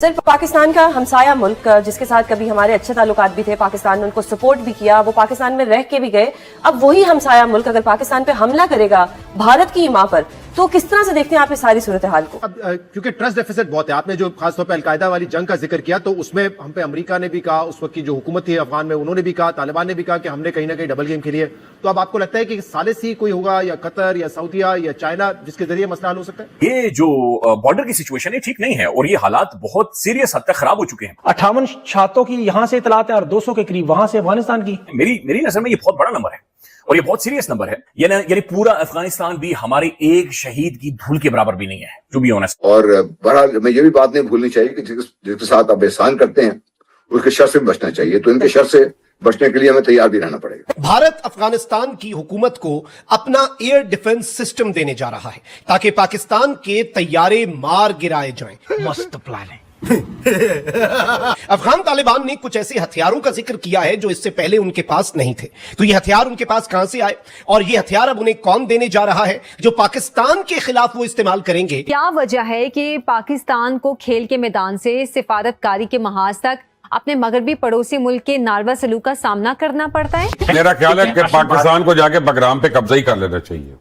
صرف پاکستان کا ہمسایہ ملک جس کے ساتھ کبھی ہمارے اچھے تعلقات بھی تھے، پاکستان نے ان کو سپورٹ بھی کیا، وہ پاکستان میں رہ کے بھی گئے، اب وہی ہمسایہ ملک اگر پاکستان پہ حملہ کرے گا بھارت کی ماں پر، تو کس طرح سے دیکھتے ہیں آپ اس ساری صورتحال کو؟ اب کیونکہ ٹرسٹ ڈیفیسٹ بہت ہے، آپ نے جو خاص طور پہ القاعدہ والی جنگ کا ذکر کیا تو اس میں ہم پہ امریکہ نے بھی کہا، اس وقت کی جو حکومت تھی افغان میں انہوں نے بھی کہا، طالبان نے بھی کہا کہ ہم نے کہیں نہ کہیں ڈبل گیم کھیلی ہے، تو اب آپ کو لگتا ہے کہ ثالثی کوئی ہوگا یا قطر یا سعودیہ یا چائنا جس کے ذریعے مسئلہ حل ہو سکتا ہے؟ یہ جو بارڈر کی سچویشن ہے ٹھیک نہیں ہے اور یہ حالات بہت سیریس حد تک خراب ہو چکے ہیں۔ 58 چھاتوں کی یہاں سے اطلاعات ہیں اور 200 کے قریب وہاں سے افغانستان کی۔ میری نظر میں یہ بہت بڑا نمبر ہے اور یہ بہت سیریس نمبر ہے، یعنی پورا افغانستان بھی ہمارے ایک شہید کی دھول کے برابر بھی نہیں ہے، جو بھی آنیسٹ۔ اور بہرحال میں یہ بھی بات نہیں بھولنی چاہیے کہ جس کے ساتھ آپ احسان کرتے ہیں اس کے شر سے بھی بچنا چاہیے، تو ان کے شر سے بچنے کے لیے ہمیں تیار بھی رہنا پڑے گا۔ بھارت افغانستان کی حکومت کو اپنا ایئر ڈیفنس سسٹم دینے جا رہا ہے تاکہ پاکستان کے طیارے مار گرائے جائیں۔ مست پلان ہے۔ افغان طالبان نے کچھ ایسے ہتھیاروں کا ذکر کیا ہے جو اس سے پہلے ان کے پاس نہیں تھے، تو یہ ہتھیار ان کے پاس کہاں سے آئے اور یہ ہتھیار اب انہیں کون دینے جا رہا ہے جو پاکستان کے خلاف وہ استعمال کریں گے؟ کیا وجہ ہے کہ پاکستان کو کھیل کے میدان سے سفارتکاری کے محاذ تک اپنے مغربی پڑوسی ملک کے ناروا سلوک کا سامنا کرنا پڑتا ہے؟ میرا خیال ہے کہ پاکستان کو جا کے بگرام پہ قبضہ ہی کر لینا چاہیے۔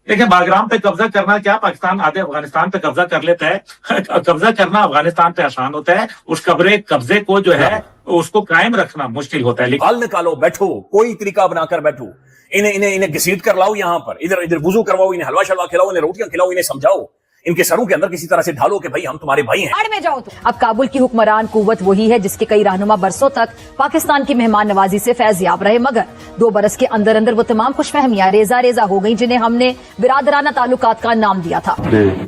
دیکھیں، باگرام پہ قبضہ کرنا کیا، پاکستان آدھے افغانستان پہ قبضہ کر لیتا ہے۔ قبضہ کرنا افغانستان پہ آسان ہوتا ہے، اس قبضے کو جو ہے اس کو قائم رکھنا مشکل ہوتا ہے۔ لیکن حال نکالو، بیٹھو، کوئی طریقہ بنا کر بیٹھو، انہیں گھسیٹ کر لاؤ یہاں پر، ادھر وضو کرواؤ، انہیں حلوہ شلوا کھلاؤ، انہیں روٹیاں کھلاؤ، انہیں سمجھاؤ، ان کے سروں کے اندر کسی طرح سے ڈھالو کہ بھائی ہم تمہارے بھائی ہیں۔ اڑ میں جاؤ تو۔ اب کابل کی حکمران قوت وہی ہے جس کے کئی رہنما برسوں تک پاکستان کی مہمان نوازی سے فیض یاب رہے، مگر 2 برس کے اندر وہ تمام خوش فہمیاں ریزہ ہو گئیں جنہیں ہم نے برادرانہ تعلقات کا نام دیا تھا۔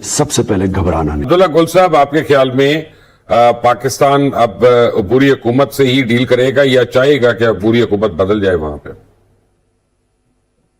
سب سے پہلے گھبرانا نہیں۔ عبداللہ گل صاحب، آپ کے خیال میں پاکستان اب عبوری حکومت سے ہی ڈیل کرے گا یا چاہے گا کہ عبوری حکومت بدل جائے وہاں پہ؟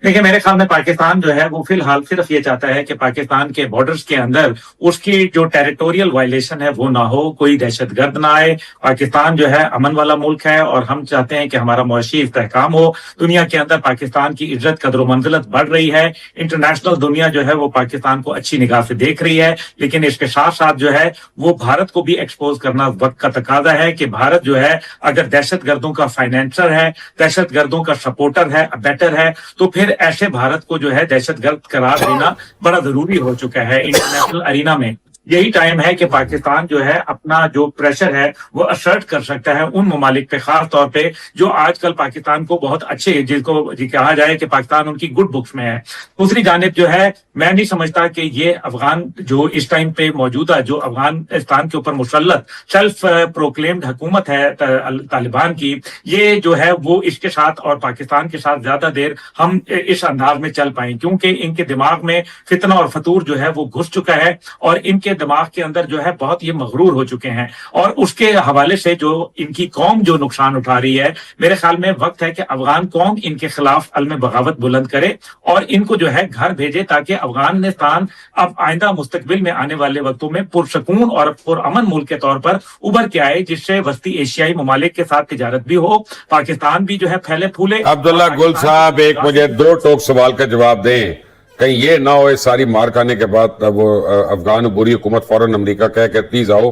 دیکھیں، میرے خیال میں پاکستان جو ہے وہ فی الحال صرف یہ چاہتا ہے کہ پاکستان کے بارڈرز کے اندر اس کی جو ٹیریٹوریل وائلیشن ہے وہ نہ ہو، کوئی دہشت گرد نہ آئے۔ پاکستان جو ہے امن والا ملک ہے اور ہم چاہتے ہیں کہ ہمارا معاشی استحکام ہو، دنیا کے اندر پاکستان کی عزت قدر و منزلت بڑھ رہی ہے، انٹرنیشنل دنیا جو ہے وہ پاکستان کو اچھی نگاہ سے دیکھ رہی ہے، لیکن اس کے ساتھ ساتھ جو ہے وہ بھارت کو بھی ایکسپوز کرنا وقت کا تقاضا ہے کہ بھارت جو ہے اگر دہشت گردوں کا فائنینسر ہے، دہشت گردوں کا سپورٹر ہے، بیٹر ہے، تو پھر ایسے بھارت کو جو ہے دہشت گرد قرار دینا بڑا ضروری ہو چکا ہے انٹرنیشنل ارینا میں۔ یہی ٹائم ہے کہ پاکستان جو ہے اپنا جو پریشر ہے وہ اسرٹ کر سکتا ہے ان ممالک پہ، خاص طور پہ جو آج کل پاکستان کو بہت اچھے، جس کو کہا جائے کہ پاکستان ان کی گڈ بکس میں ہے۔ دوسری جانب جو ہے میں نہیں سمجھتا کہ یہ افغان جو اس ٹائم پہ موجودہ جو افغانستان کے اوپر مسلط سیلف پروکلیمڈ حکومت ہے طالبان کی، یہ جو ہے وہ اس کے ساتھ اور پاکستان کے ساتھ زیادہ دیر ہم اس انداز میں چل پائیں، کیونکہ ان کے دماغ میں فتنہ اور فتور جو ہے وہ گھس چکا ہے اور ان کے دماغ کے اندر جو ہے بہت یہ مغرور ہو چکے ہیں، اور اس کے حوالے سے جو ان کی قوم جو نقصان اٹھا رہی ہے، میرے خیال میں وقت ہے کہ افغان قوم ان کے خلاف علم بغاوت بلند کرے اور ان کو جو ہے گھر بھیجے تاکہ افغانستان اب آئندہ مستقبل میں آنے والے وقتوں میں پرسکون اور پرامن ملک کے طور پر ابھر کے آئے، جس سے وسطی ایشیائی ممالک کے ساتھ تجارت بھی ہو، پاکستان بھی جو ہے پھیلے پھولے۔ عبداللہ گل صاحب، ایک مجھے 2 ٹوک سوال کا جواب دیں، کہیں یہ نہ ہو اس ساری مار کھانے کے بعد وہ افغان عبوری حکومت فوراً امریکہ کہے کہ پلیز آؤ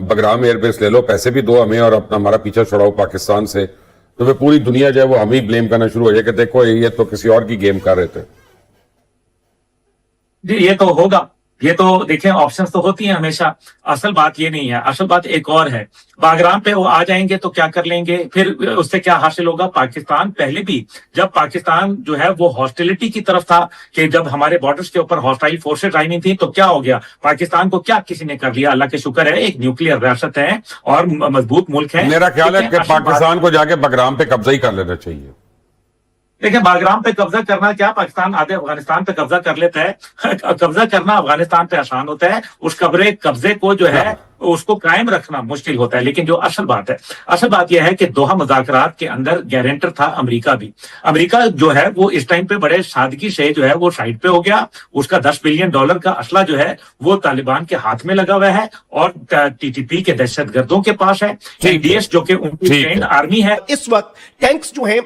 بگرام ایئر بیس لے لو، پیسے بھی دو ہمیں اور اپنا ہمارا پیچھا چھڑاؤ پاکستان سے، تو پھر پوری دنیا جو ہے وہ ہمیں بلیم کرنا شروع ہو جائے کہ دیکھو یہ تو کسی اور کی گیم کر رہے تھے۔ جی یہ تو ہوگا، یہ تو دیکھیں آپشنز تو ہوتی ہیں ہمیشہ، اصل بات یہ نہیں ہے، اصل بات ایک اور ہے۔ باگرام پہ وہ آ جائیں گے تو کیا کر لیں گے، پھر اس سے کیا حاصل ہوگا؟ پاکستان پہلے بھی جب پاکستان جو ہے وہ ہاسٹیلٹی کی طرف تھا کہ جب ہمارے بارڈرز کے اوپر ہاسٹائل فورسز آئی نہیں تھی تو کیا ہو گیا؟ پاکستان کو کیا کسی نے کر لیا؟ اللہ کے شکر ہے ایک نیوکلیئر ریاست ہے اور مضبوط ملک ہے۔ میرا خیال ہے کہ پاکستان کو جا کے بگرام پہ قبضہ ہی کر لینا چاہیے۔ دیکھیں، باگرام پہ قبضہ کرنا کیا، پاکستان آدھے افغانستان پہ قبضہ کر لیتا ہے۔ قبضہ کرنا افغانستان پہ آسان ہوتا ہے، اس قبضے کو جو ہے اس کو قائم رکھنا مشکل ہوتا ہے، لیکن جو اصل بات یہ ہے کہ دوحہ مذاکرات کے اندر گارنٹر تھا امریکہ بھی۔ امریکہ جو ہے وہ اس ٹائم پہ بڑے سادگی سے جو ہے وہ سائڈ پہ ہو گیا، اس کا $10 بلین کا اسلحہ جو ہے وہ طالبان کے ہاتھ میں لگا ہوا ہے اور TTP کے دہشت گردوں کے پاس ہے، DS جو کہ ان کی ٹرینڈ آرمی ہے۔ اس وقت ٹینکس جو ہیں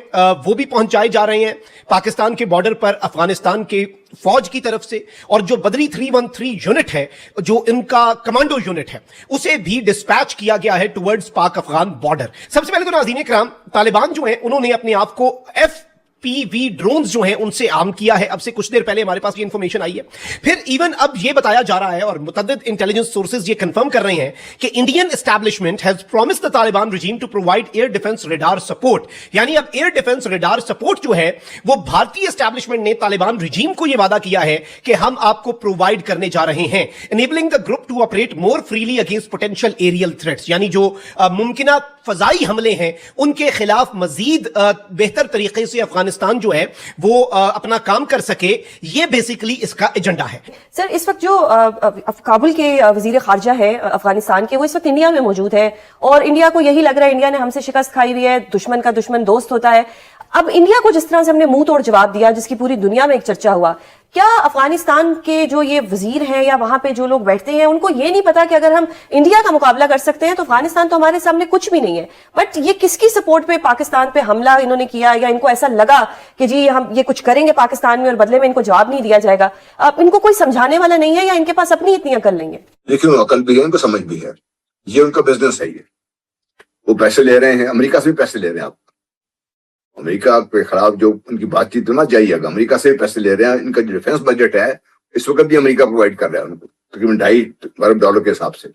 وہ بھی پہنچائے جا رہے ہیں پاکستان کے بارڈر پر افغانستان کے फौज की तरफ से, और जो बदरी 313 यूनिट है, जो इनका कमांडो यूनिट है, उसे भी डिस्पैच किया गया है टुवर्ड्स पाक अफगान बॉर्डर। सबसे पहले तो नाज़रीन इकराम, तालिबान जो है उन्होंने अपने आप को FPV ड्रोन्स जो हैं उनसे आर्म किया है। अब से कुछ देर पहले हमारे पास ये इंफॉर्मेशन आई है। फिर इवन अब ये बताया जा रहा है और मुतअद्दिद इंटेलिजेंस सोर्सेज ये कंफर्म कर रहे हैं कि Indian establishment has promised the Taliban regime to provide air defence radar support. यानी अब एयर डिफेंस रेडार सपोर्ट जो है वो भारतीय एस्टैब्लिशमेंट ने तालिबान रिजीम को यह वादा किया है कि हम आपको प्रोवाइड करने जा रहे हैं, enabling the group to operate more freely against potential aerial threats. यानी जो मुमकिन फजाई हमले हैं उनके खिलाफ मजीद बेहतर तरीके से अफगानिस्तान जो है वो अपना काम कर सके। ये बेसिकली इसका एजेंडा है। सर, इस वक्त जो काबुल के वजीर खारजा है अफगानिस्तान के, वो इस वक्त इंडिया में मौजूद है और इंडिया को यही लग रहा है इंडिया ने हमसे शिकस्त खाई हुई है, दुश्मन का दुश्मन दोस्त होता है। अब इंडिया को जिस तरह से हमने मुंह तोड़ जवाब दिया, जिसकी पूरी दुनिया में एक चर्चा हुआ, क्या अफगानिस्तान के जो ये वजीर हैं या वहां पे जो लोग बैठते हैं उनको ये नहीं पता कि अगर हम इंडिया का मुकाबला कर सकते हैं तो अफगानिस्तान तो हमारे सामने कुछ भी नहीं है? बट ये किसकी सपोर्ट पे पाकिस्तान पे हमला इन्होंने किया, या इनको ऐसा लगा कि जी हम ये कुछ करेंगे पाकिस्तान में और बदले में इनको जवाब नहीं दिया जाएगा? अब इनको कोई समझाने वाला नहीं है या इनके पास अपनी इतनी अकल नहीं है? देखिए, अकल भी है, उनको समझ भी है, ये उनका बिजनेस है। ये वो पैसे ले रहे हैं, अमेरिका से भी पैसे ले रहे हैं। आप अमेरिका के खिलाफ जो उनकी बातचीत ना जाइएगा, अमेरिका से भी पैसे ले रहे हैं। इनका जो डिफेंस बजट है इस वक्त भी अमेरिका प्रोवाइड कर रहा है उनको तकरीबन $2.5 अरब के हिसाब से।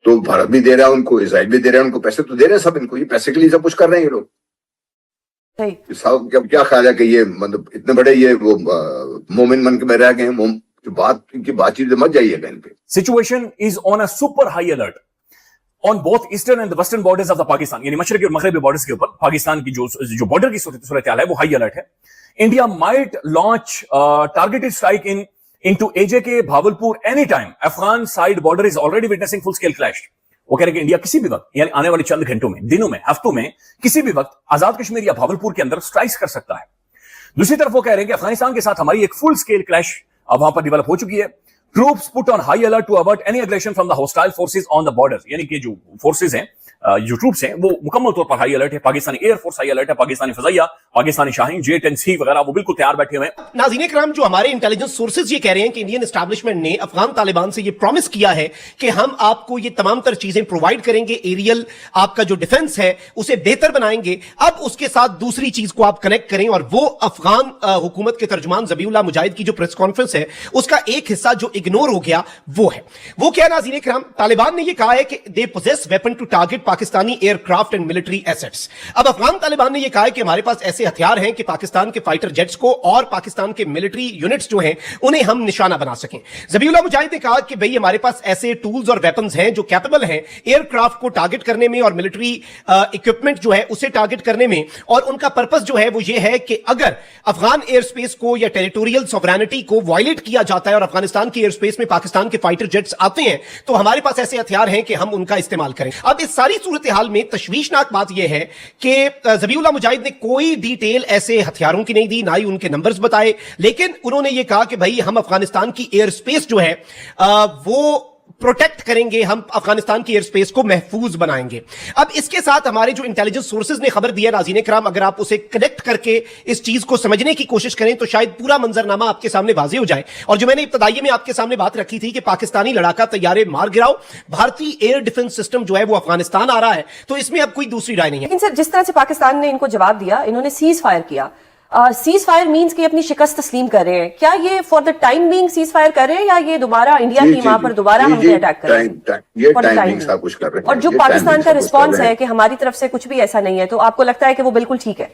तो भारत भी दे रहा है उनको, इजराइल भी दे रहा है उनको, पैसे तो दे रहे हैं सब इनको। ये पैसे के लिए सब कुछ कर रहे हैं ये लोग। सब क्या ख्याल है कि ये मतलब इतने बड़े ये वो मोमिन मन के में रह गए हैं? जो बात इनकी बातचीत मत जाइएगा इन पे। Situation is on a super high alert on both eastern and the western borders of the Pakistan, यानी मशरकी और मगरबी बॉर्डर्स के ऊपर पाकिस्तान की जो बॉर्डर की सूरत हाल है वो हाई अलर्ट है। India might launch targeted strike into AJK Bahawalpur any time. Afghan side border is already witnessing full scale clash. वो कह रहे हैं कि इंडिया किसी भी वक्त, यानी आने वाले चंद घंटों में, दिनों में, हफ्तों में, किसी भी वक्त आजाद कश्मीर या भावलपुर के अंदर स्ट्राइक कर सकता है। दूसरी तरफ वो कह रहे हैं कि अफगानिस्तान के साथ हमारी एक फुल स्केल क्लैश अब वहां पर डेवलप हो चुकी है। Troops put on high alert to avert any aggression from the hostile forces on the borders। यानी कि जो फोर्सेज हैं, जो ट्रूप्स हैं, वो मुकम्मल तौर पर हाई अलर्ट है। पाकिस्तानी एयरफोर्स हाई अलर्ट है, पाकिस्तानी फजाइया, पाकिस्तानी शाहीन, J-10C वगैरह वो बिल्कुल तैयार बैठे हुए हैं। नाज़रीन इकराम, जो हमारे इंटेलिजेंस सोर्सेज ये कह रहे हैं कि इंडियन एस्टैब्लिशमेंट ने अफगान तालिबान से ये प्रॉमिस किया है कि हम आपको ये तमाम तर चीजें प्रोवाइड करेंगे, एरियल आपका जो डिफेंस है उसे बेहतर बनाएंगे। अब उसके साथ दूसरी चीज को आप कनेक्ट करें और वो अफगान हुकूमत के तर्जुमान ज़बीउल्लाह मुजाहिद की जो प्रेस कॉन्फ्रेंस है उसका एक हिस्सा जो इग्नोर हो गया वो है। वो क्या नाज़रीन इकराम, तालिबान ने ये कहा है कि they possess weapon to target Pakistani aircraft and military assets. अब अफगान तालिबान ने ये कहा है कि हमारे पास ऐसे हथियार हैं कि पाकिस्तान के फाइटर जेट्स को और पाकिस्तान के मिलिट्री यूनिट्स जो हैं उन्हें हम निशाना बना सकें। ज़बीउल्लाह मुजाहिद ने कहा कि भाई हमारे पास ऐसे टूल्स और वेपन्स हैं जो कैपेबल हैं एयरक्राफ्ट को टारगेट करने में और मिलिट्री इक्विपमेंट जो है उसे टारगेट करने में। और उनका पर्पस जो है वो ये है कि अगर अफगान एयर स्पेस को या टेरिटोरियल सॉवरेनिटी को वायलेट किया जाता है और अफगानिस्तान के एयर स्पेस में पाकिस्तान के फाइटर जेट्स आते हैं तो हमारे पास ऐसे हथियार हैं कि हम उनका इस्तेमाल करें। अब इस सारी सूरत हाल में तशवीशनाक बात यह है कि ज़बीउल्लाह मुजाहिद ने कोई डिटेल ऐसे हथियारों की नहीं दी, ना ही उनके नंबर्स बताए, लेकिन उन्होंने यह कहा कि भाई हम अफगानिस्तान की एयर स्पेस जो है वो प्रोटेक्ट करेंगे, हम अफगानिस्तान की एयर स्पेस को महफूज बनाएंगे। अब इसके साथ हमारे जो इंटेलिजेंस सोर्सेज ने खबर दिया नाज़रीन इकराम, अगर आप उसे कनेक्ट करके इस चीज को समझने की कोशिश करें तो शायद पूरा मंजरनामा आपके सामने वाज़ेह हो जाए। और जो मैंने इब्तदाई में आपके सामने बात रखी थी कि पाकिस्तानी लड़ाका तैयारे मार गिराओ, भारतीय एयर डिफेंस सिस्टम जो है वो अफगानिस्तान आ रहा है, तो इसमें अब कोई दूसरी राय नहीं है। लेकिन सर, जिस तरह से पाकिस्तान ने इनको जवाब दिया, इन्होंने सीज फायर किया। सीज फायर मीन्स कि अपनी शिकस्त तस्लीम कर रहे हैं। क्या ये for the time being cease fire कर रहे हैं या ये दोबारा इंडिया की वहां पर दोबारा हम पे अटैक कर रहे हैं? ये टाइमिंग सब कुछ कर रहे हैं। और जो पाकिस्तान का रिस्पॉन्स है कि हमारी तरफ से कुछ भी ऐसा नहीं है, तो आपको लगता है कि वो बिल्कुल ठीक है?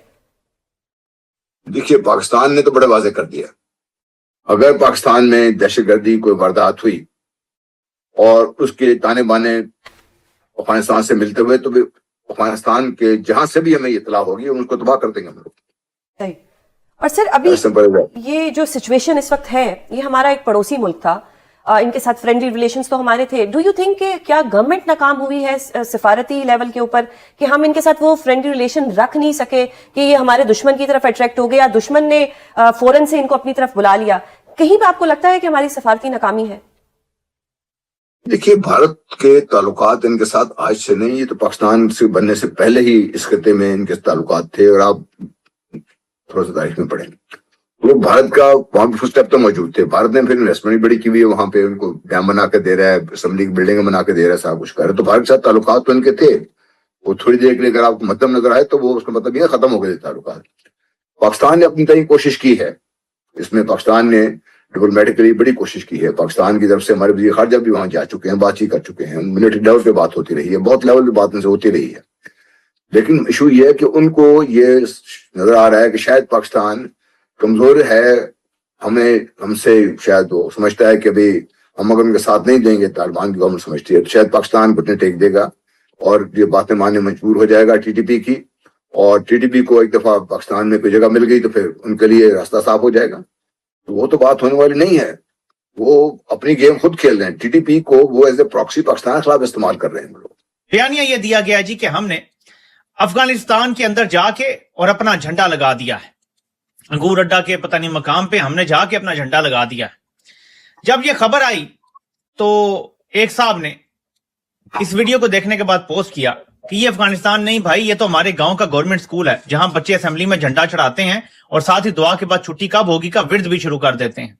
देखिए, पाकिस्तान ने तो बड़ा वाज़ेह कर दिया, अगर पाकिस्तान में दहशतगर्दी कोई वारदात हुई और उसके ताने बाने अफगानिस्तान से मिलते हुए तो अफगानिस्तान के जहां से भी हमें इतला होगी उनको तबाह कर देंगे हम लोग। सही। और सर, अभी ये जो सिचुएशन इस वक्त है, ये हमारा एक पड़ोसी मुल्क था, इनके साथ फ्रेंडली रिलेशंस तो हमारे थे। डू यू थिंक कि क्या गवर्नमेंट नाकाम हुई है सिफारती लेवल के ऊपर कि हम इनके साथ वो फ्रेंडली रिलेशन रख नहीं सके, कि ये हमारे दुश्मन की तरफ अट्रैक्ट हो गए या दुश्मन ने फौरन से इनको अपनी तरफ बुला लिया? कहीं पे आपको लगता है कि हमारी सफारती नाकामी है? देखिए, भारत के ताल्लुकात इनके साथ आज से नहीं, ये तो पाकिस्तान से बनने से पहले ही इस खत्ते में इनके ताल्लुकात थे और आप थोड़ा सा तारीख में पढ़ें। वो भारत का वहां पे फुटस्टेप तो मौजूद थे। भारत ने फिर इन्वेस्टमेंट भी बड़ी की हुई है वहां पे, उनको डैम बना के दे रहा है, असेंबली की बिल्डिंग बना के दे रहा है, सब कुछ कर रहा है। तो भारत के साथ ताल्लुकात तो इनके थे। वो थोड़ी देर के लिए अगर आपको मध्यम नजर आए तो वो उसका मतलब ये खत्म हो गए ताल्लुकात। पाकिस्तान ने अपनी तरह कोशिश की है इसमें, पाकिस्तान ने डिप्लोमेटिकली बड़ी कोशिश की है। पाकिस्तान की तरफ से हमारे वज़ीर ख़ारजा भी वहां जा चुके हैं, बातचीत कर चुके हैं, मिलिट्री लेवल पे बात होती रही है, बहुत लेवल पे बात उनसे होती रही है। लेकिन इशू ये है कि उनको ये नजर आ रहा है कि शायद पाकिस्तान कमजोर है, हमसे शायद वो समझता है कि अभी हम अगर उनके साथ नहीं देंगे, तालिबान की गवर्नमेंट समझती है, तो शायद पाकिस्तान घुटने टेक देगा और ये बातें मानने मजबूर हो जाएगा टीटीपी की। और टीटीपी को एक दफा पाकिस्तान में कोई जगह मिल गई तो फिर उनके लिए रास्ता साफ हो जाएगा। तो वो तो बात होने वाली नहीं है। वो अपनी गेम खुद खेल रहे हैं। टीटीपी को वो एज ए प्रॉक्सी पाकिस्तान के खिलाफ इस्तेमाल कर रहे हैं लोग। बयानिया ये दिया गया जी कि हमने अफगानिस्तान के अंदर जाके और अपना झंडा लगा दिया है, अंगूर अड्डा के पता नहीं मकाम पे हमने जाके अपना झंडा लगा दिया है। जब ये खबर आई तो एक साहब ने इस वीडियो को देखने के बाद पोस्ट किया कि ये अफगानिस्तान नहीं भाई, ये तो हमारे गांव का गवर्नमेंट स्कूल है जहां बच्चे असेंबली में झंडा चढ़ाते हैं और साथ ही दुआ के बाद छुट्टी कब होगी का विर्द भी शुरू कर देते हैं।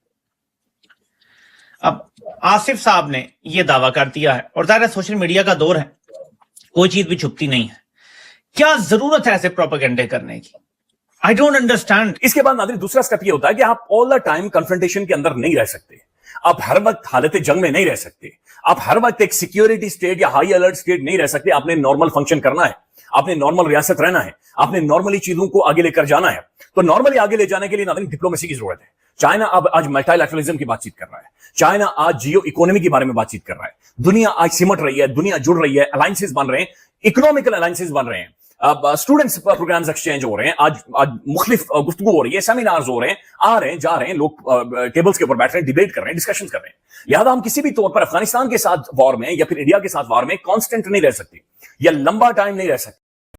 अब आसिफ साहब ने यह दावा कर दिया है और ज़ाहिर है सोशल मीडिया का दौर है, कोई चीज भी छुपती नहीं है। क्या जरूरत है ऐसे प्रोपेगेंडे करने की? I don't understand. इसके बाद नाज़रीन दूसरा स्टेप ये होता है कि आप ऑल द टाइम कन्फ्रंटेशन के अंदर नहीं रह सकते, आप हर वक्त हालत जंग में नहीं रह सकते, आप हर वक्त एक सिक्योरिटी स्टेट या हाई अलर्ट स्टेट नहीं रह सकते। आपने नॉर्मल फंक्शन करना है, आपने नॉर्मल रियासत रहना है, आपने नॉर्मली चीजों को आगे लेकर जाना है। तो नॉर्मली आगे ले जाने के लिए नाज़रीन डिप्लोमेसी की जरूरत है। चाइना अब आज मल्टीलैटरलिज्म की बातचीत कर रहा है, चाइना आज जियो इकोनॉमी के बारे में बातचीत कर रहा है, दुनिया आज सिमट रही है, दुनिया जुड़ रही है, अलायंसेस बन रहे हैं, इकोनॉमिकल अलायंसेस बन रहे हैं, अब स्टूडेंट्स प्रोग्राम्स एक्सचेंज हो रहे हैं, आज मुख्तलिफ गुफ्तगू हो रही है, सेमिनार्स हो रहे हैं, आ रहे हैं जा रहे हैं लोग, टेबल्स के ऊपर बैठ रहे हैं, डिबेट कर रहे हैं, डिस्कशन कर रहे हैं। लिहाजा हम किसी भी तौर पर अफगानिस्तान के साथ वॉर में या फिर इंडिया के साथ वॉर में कांस्टेंट नहीं रह सकते या लंबा टाइम नहीं रह सकते।